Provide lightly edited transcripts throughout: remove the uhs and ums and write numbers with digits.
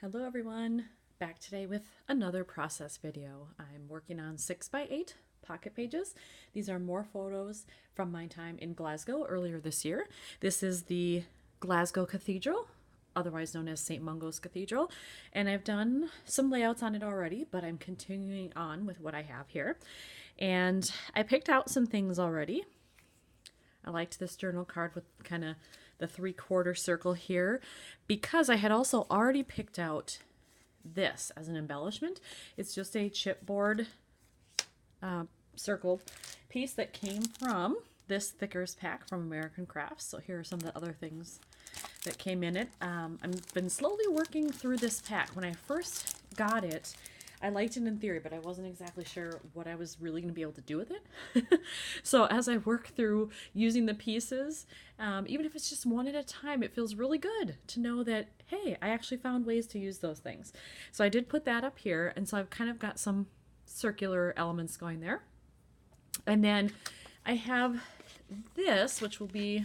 Hello everyone, back today with another process video. I'm working on 6x8 pocket pages. These are more photos from my time in Glasgow earlier this year. This is the Glasgow Cathedral, otherwise known as St. Mungo's Cathedral, and I've done some layouts on it already, but I'm continuing on with what I have here. And I picked out some things already. I liked this journal card with kind of the 3/4 circle here because I had also already picked out this as an embellishment. It's just a chipboard circle piece that came from this thickers pack from American Crafts. So here are some of the other things that came in it. I've been slowly working through this pack. When I first got it, I liked it in theory, but I wasn't exactly sure what I was really going to be able to do with it. So as I work through using the pieces, even if it's just one at a time, it feels really good to know that, hey, I actually found ways to use those things. So I did put that up here, and so I've kind of got some circular elements going there. And then I have this, which will be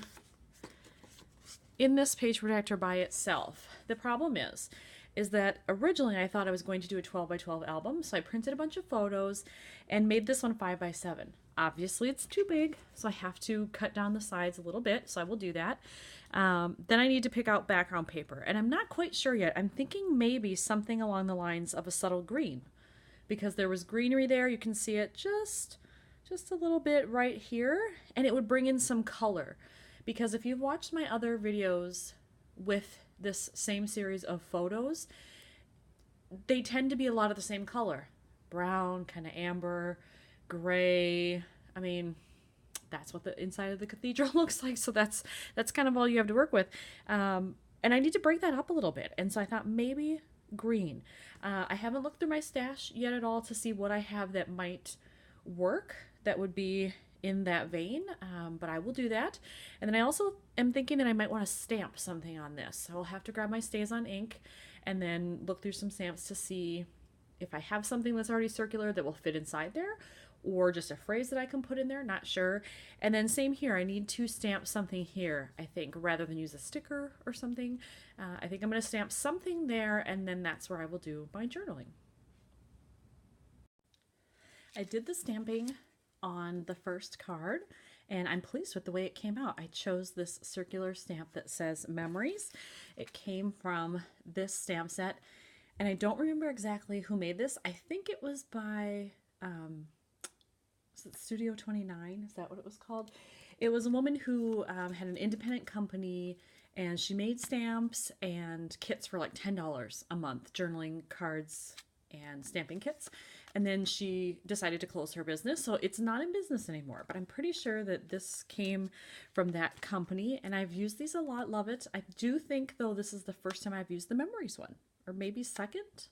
in this page protector by itself. The problem is that originally I thought I was going to do a 12x12 album, so I printed a bunch of photos and made this one 5x7. Obviously it's too big, so I have to cut down the sides a little bit, so I will do that. Then I need to pick out background paper, and I'm not quite sure yet. I'm thinking maybe something along the lines of a subtle green, because there was greenery there. You can see it just a little bit right here, and it would bring in some color. Because if you've watched my other videos with this same series of photos, they tend to be a lot of the same color. Brown, kind of amber, gray. I mean, that's what the inside of the cathedral looks like. So that's kind of all you have to work with. And I need to break that up a little bit. And so I thought maybe green. I haven't looked through my stash yet at all to see what I have that might work. That would be in that vein, but I will do that. And then I also am thinking that I might want to stamp something on this. So I'll have to grab my StazOn ink and then look through some stamps to see if I have something that's already circular that will fit inside there, or just a phrase that I can put in there, not sure. And then same here, I need to stamp something here, I think, rather than use a sticker or something. I think I'm going to stamp something there, and then that's where I will do my journaling. I did the stamping on the first card, and I'm pleased with the way it came out. I chose this circular stamp that says memories. It came from this stamp set, and I don't remember exactly who made this. I think it was by was it Studio 29? Is that what it was called? It was a woman who had an independent company, and she made stamps and kits for like $10 a month, journaling cards and stamping kits. And then she decided to close her business, so it's not in business anymore. But I'm pretty sure that this came from that company, and I've used these a lot, love it. I do think, though, this is the first time I've used the memories one, or maybe second.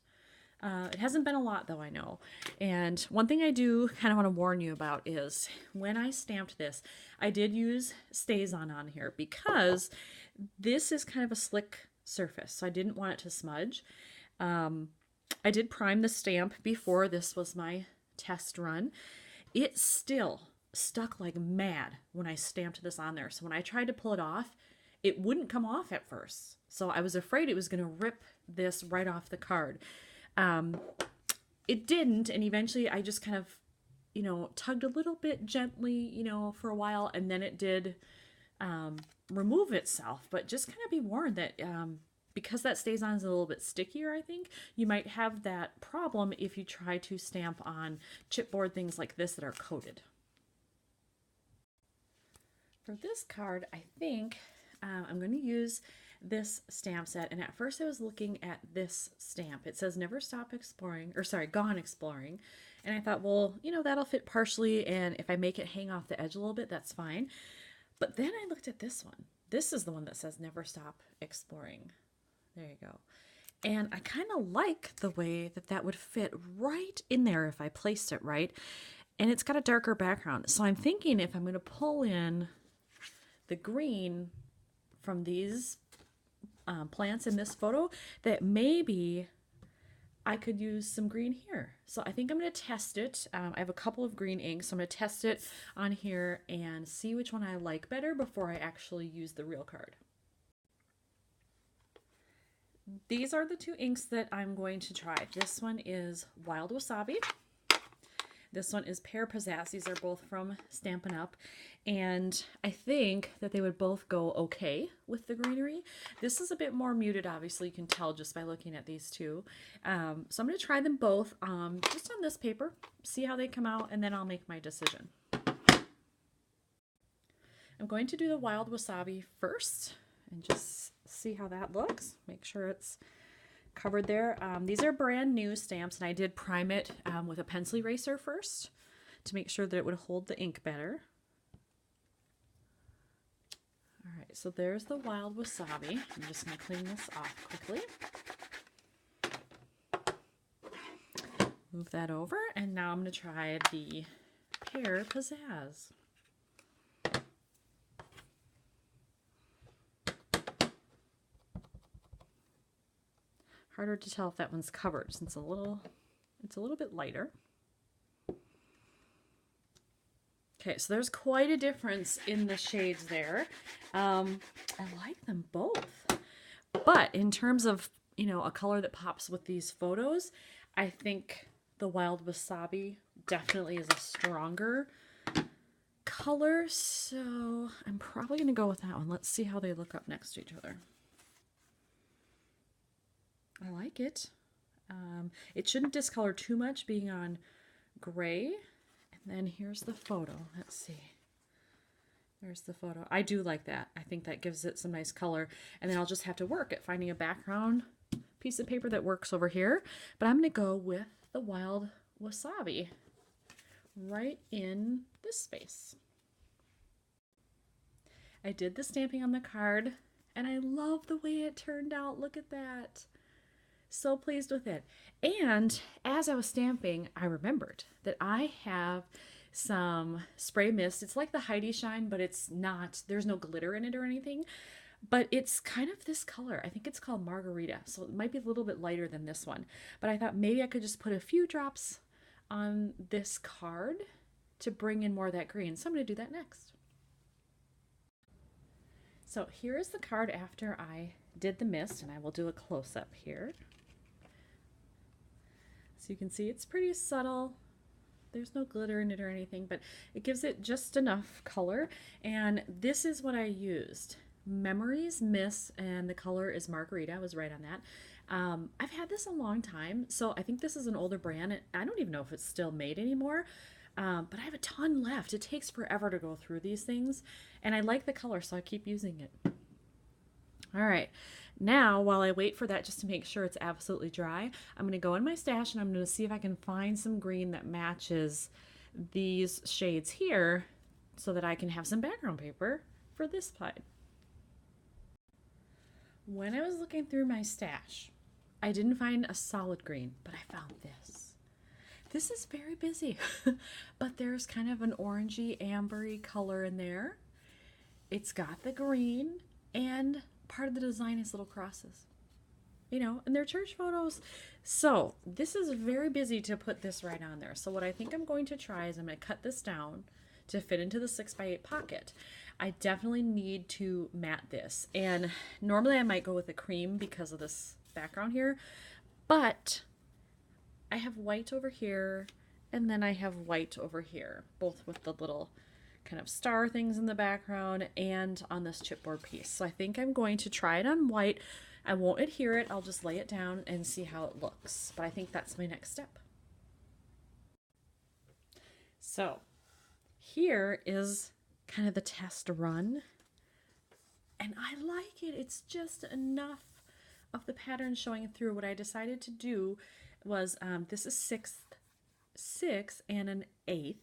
It hasn't been a lot, though, I know. And one thing I do kind of want to warn you about is when I stamped this, I did use StazOn on here because this is kind of a slick surface, so I didn't want it to smudge. I did prime the stamp before. This was my test run. It still stuck like mad when I stamped this on there. So when I tried to pull it off, it wouldn't come off at first. So I was afraid it was going to rip this right off the card. It didn't, and eventually I just kind of, tugged a little bit gently, for a while, and then it did remove itself. But just kind of be warned that because that StazOn is a little bit stickier, I think, you might have that problem if you try to stamp on chipboard things like this that are coated. For this card, I think I'm going to use this stamp set, and at first I was looking at this stamp. It says never stop exploring, or sorry, gone exploring. And I thought, well, that'll fit partially, and if I make it hang off the edge a little bit, that's fine. But then I looked at this one. This is the one that says never stop exploring. There you go. And I kind of like the way that that would fit right in there if I placed it right. And it's got a darker background. So I'm thinking if I'm going to pull in the green from these plants in this photo, that maybe I could use some green here. So I think I'm going to test it. I have a couple of green inks, so I'm going to test it on here and see which one I like better before I actually use the real card. these are the two inks that I'm going to try. This one is Wild Wasabi. This one is Pear Pizzazz. These are both from Stampin' Up. And I think that they would both go okay with the greenery. This is a bit more muted, obviously. You can tell just by looking at these two. So I'm going to try them both just on this paper, see how they come out, and then I'll make my decision. I'm going to do the Wild Wasabi first and just see how that looks. Make sure it's covered there. These are brand new stamps, and I did prime it with a pencil eraser first to make sure that it would hold the ink better. All right, so there's the Wild Wasabi. I'm just going to clean this off quickly. Move that over, and now I'm going to try the Pear Pizzazz. Harder to tell if that one's covered since it's a little bit lighter. Okay, so there's quite a difference in the shades there. I like them both. But in terms of, you know, a color that pops with these photos, I think the Wild Wasabi definitely is a stronger color. So I'm probably going to go with that one. Let's see how they look up next to each other. I like it. It shouldn't discolor too much being on gray. And then here's the photo. Let's see. There's the photo. I do like that. I think that gives it some nice color. And then I'll just have to work at finding a background piece of paper that works over here. But I'm going to go with the Wild Wasabi right in this space. I did the stamping on the card, and I love the way it turned out. Look at that. So pleased with it. And as I was stamping, I remembered that I have some spray mist. It's like the Heidi Shine, but it's not, there's no glitter in it or anything, but it's kind of this color. I think it's called Margarita. So it might be a little bit lighter than this one, but I thought maybe I could just put a few drops on this card to bring in more of that green. So I'm going to do that next. So here is the card after I did the mist, and I will do a close-up here. So you can see it's pretty subtle. There's no glitter in it or anything, but it gives it just enough color. And this is what I used. Memories Miss, and the color is Margarita. I was right on that. I've had this a long time, so I think this is an older brand. I don't even know if it's still made anymore, but I have a ton left. It takes forever to go through these things, and I like the color, so I keep using it. All right, now while I wait for that just to make sure it's absolutely dry, I'm going to go in my stash and I'm going to see if I can find some green that matches these shades here so that I can have some background paper for this side. When I was looking through my stash, I didn't find a solid green, but I found this. This is very busy, but there's kind of an orangey, ambery color in there. It's got the green, and part of the design is little crosses, you know, and they're church photos. So this is very busy to put this right on there. So what I think I'm going to try is I'm going to cut this down to fit into the 6x8 pocket. I definitely need to matte this, and normally I might go with a cream because of this background here, but I have white over here, and then I have white over here, both with the little kind of star things in the background and on this chipboard piece. So I think I'm going to try it on white. I won't adhere it. I'll just lay it down and see how it looks. But I think that's my next step. So here is kind of the test run. And I like it. It's just enough of the pattern showing through. What I decided to do was, this is 6 and an 1/8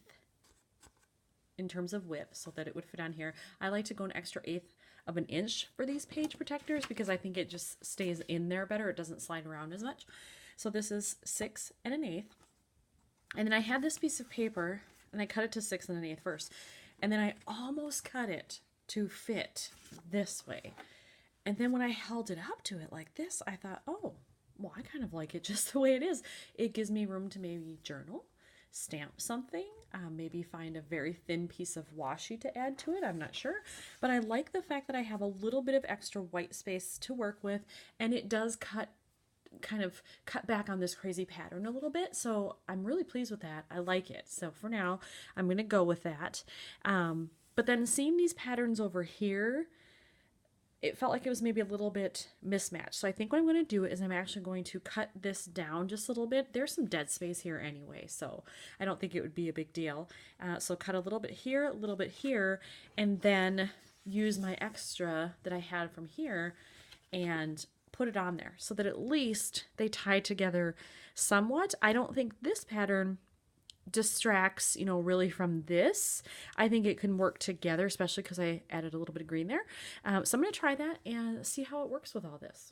in terms of width, so that it would fit on here. I like to go an extra 1/8 of an inch for these page protectors because I think it just stays in there better. It doesn't slide around as much. So this is 6 and an 1/8. And then I had this piece of paper and I cut it to 6 and an 1/8 first. And then I almost cut it to fit this way. And then when I held it up to it like this, I thought, oh, well, I kind of like it just the way it is. It gives me room to maybe journal, stamp something, maybe find a very thin piece of washi to add to it. I'm not sure, but I like the fact that I have a little bit of extra white space to work with, and it does kind of cut back on this crazy pattern a little bit. So I'm really pleased with that. I like it. So for now, I'm going to go with that. But then seeing these patterns over here, it felt like it was maybe a little bit mismatched. So I think what I'm going to do is I'm actually going to cut this down just a little bit. There's some dead space here anyway, so I don't think it would be a big deal. So cut a little bit here, a little bit here, and then use my extra that I had from here and put it on there so that at least they tie together somewhat. I don't think this pattern distracts, really from this. I think it can work together, especially because I added a little bit of green there. So I'm going to try that and see how it works with all this.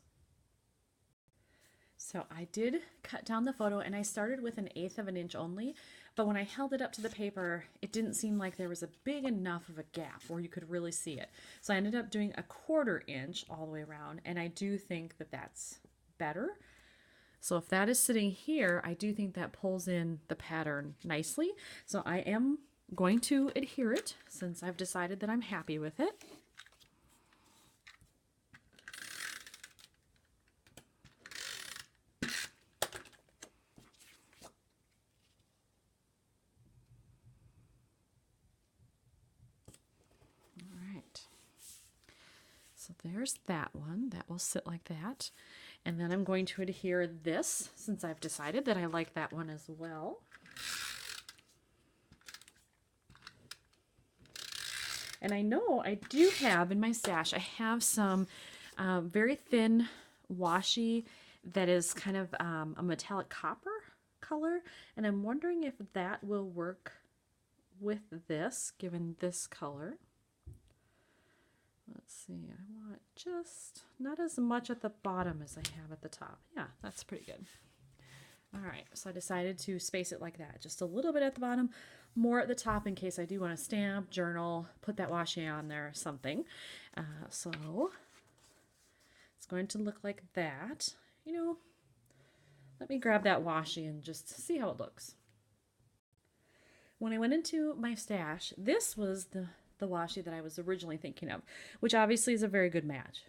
So I did cut down the photo and I started with 1/8 of an inch only, but when I held it up to the paper, it didn't seem like there was a big enough of a gap where you could really see it. So I ended up doing 1/4 inch all the way around, and I do think that that's better. So if that is sitting here, I do think that pulls in the pattern nicely. So I am going to adhere it since I've decided that I'm happy with it. All right. So there's that one. That will sit like that. And then I'm going to adhere this since I've decided that I like that one as well. And I know I do have in my stash, I have some very thin washi that is kind of a metallic copper color. And I'm wondering if that will work with this, given this color. Let's see, I want just not as much at the bottom as I have at the top. Yeah, that's pretty good. All right, so I decided to space it like that. Just a little bit at the bottom, more at the top in case I do want to stamp, journal, put that washi on there or something. So it's going to look like that. Let me grab that washi and just see how it looks. When I went into my stash, this was the washi that I was originally thinking of, which obviously is a very good match.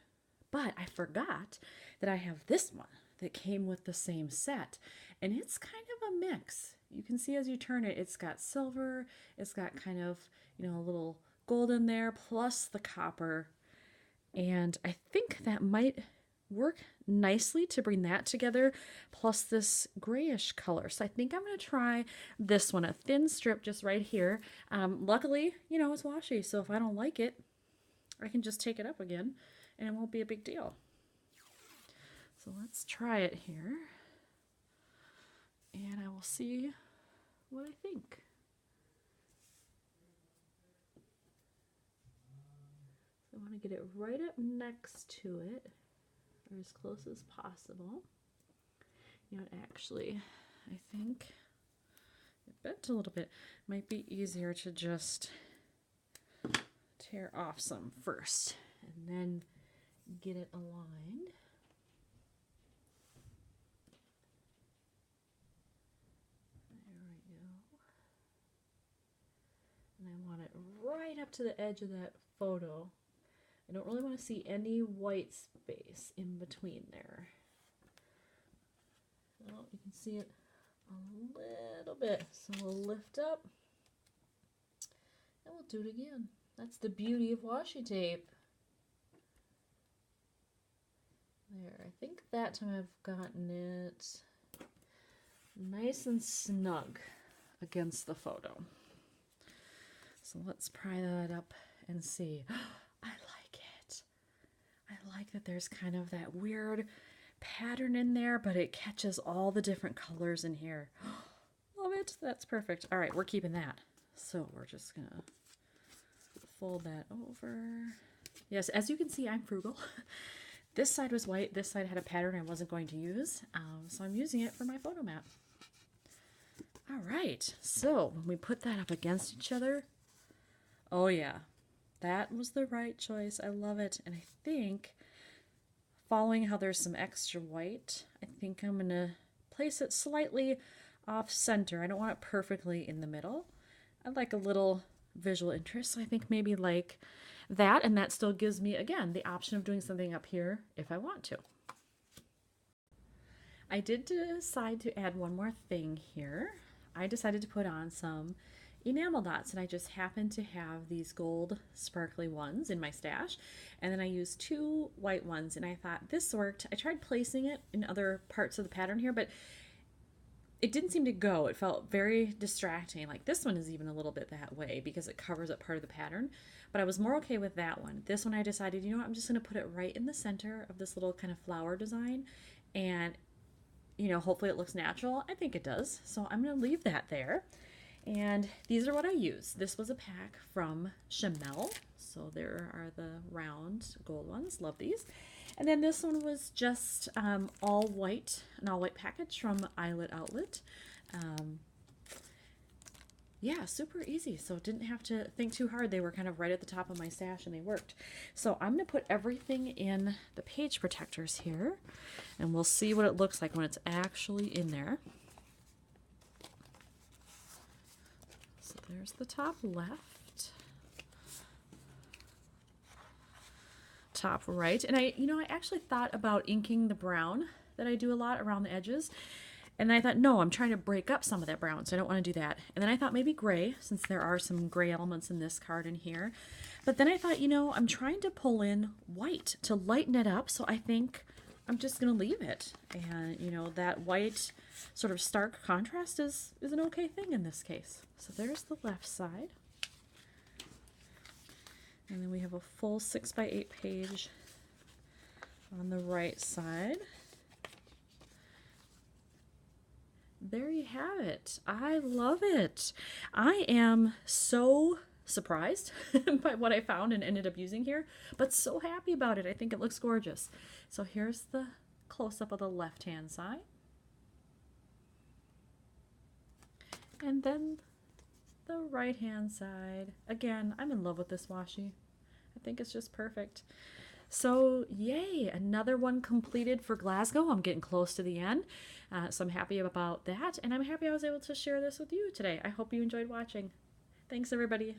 But I forgot that I have this one that came with the same set, and it's kind of a mix. You can see as you turn it, it's got silver, it's got kind of, a little gold in there, plus the copper. And I think that might work nicely to bring that together, plus this grayish color. So I think I'm going to try this one, a thin strip just right here. Luckily, it's washi, so if I don't like it, I can just take it up again and it won't be a big deal. So let's try it here and I will see what I think. So I want to get it right up next to it, or as close as possible. Actually, I think it bent a little bit. Might be easier to just tear off some first and then get it aligned. There we go. And I want it right up to the edge of that photo. I don't really want to see any white space in between there. Oh, you can see it a little bit. So we'll lift up and we'll do it again. That's the beauty of washi tape. There, I think that time I've gotten it nice and snug against the photo. So let's pry that up and see. I like that there's kind of that weird pattern in there, but it catches all the different colors in here. Love it. That's perfect. All right, we're keeping that. So we're just going to fold that over. Yes, as you can see, I'm frugal. This side was white. This side had a pattern I wasn't going to use, so I'm using it for my photo mat. All right, so when we put that up against each other, oh yeah, that was the right choice. I love it. And I think, following how there's some extra white, I think I'm going to place it slightly off center. I don't want it perfectly in the middle. I like a little visual interest, so I think maybe like that, and that still gives me, again, the option of doing something up here if I want to. I did decide to add one more thing here. I decided to put on some enamel dots, and I just happened to have these gold sparkly ones in my stash, and then I used 2 white ones, and I thought this worked. I tried placing it in other parts of the pattern here, but it didn't seem to go. It felt very distracting. Like this one is even a little bit that way because it covers up part of the pattern, but I was more okay with that one. This one I decided, you know what, I'm just going to put it right in the center of this little kind of flower design, and you know, hopefully it looks natural. I think it does. So I'm going to leave that there. And these are what I use. This was a pack from Chamel. So there are the round gold ones. Love these. And then this one was just all white, an all white package from Eyelet Outlet. Yeah, super easy. So didn't have to think too hard. They were kind of right at the top of my stash and they worked. So I'm going to put everything in the page protectors here, and we'll see what it looks like when it's actually in there. So there's the top left, top right. And I actually thought about inking the brown that I do a lot around the edges. And I thought, no, I'm trying to break up some of that brown, so I don't want to do that. And then I thought maybe gray, since there are some gray elements in this card in here. But then I thought, I'm trying to pull in white to lighten it up, so I think I'm just going to leave it. And, that white sort of stark contrast is an okay thing in this case. So there's the left side. And then we have a full 6x8 page on the right side. There you have it. I love it. I am so surprised by what I found and ended up using here, but so happy about it. I think it looks gorgeous. So here's the close-up of the left-hand side. And then the right-hand side. Again, I'm in love with this washi. I think it's just perfect. So yay, another one completed for Glasgow. I'm getting close to the end, so I'm happy about that, and I'm happy I was able to share this with you today. I hope you enjoyed watching. Thanks, everybody.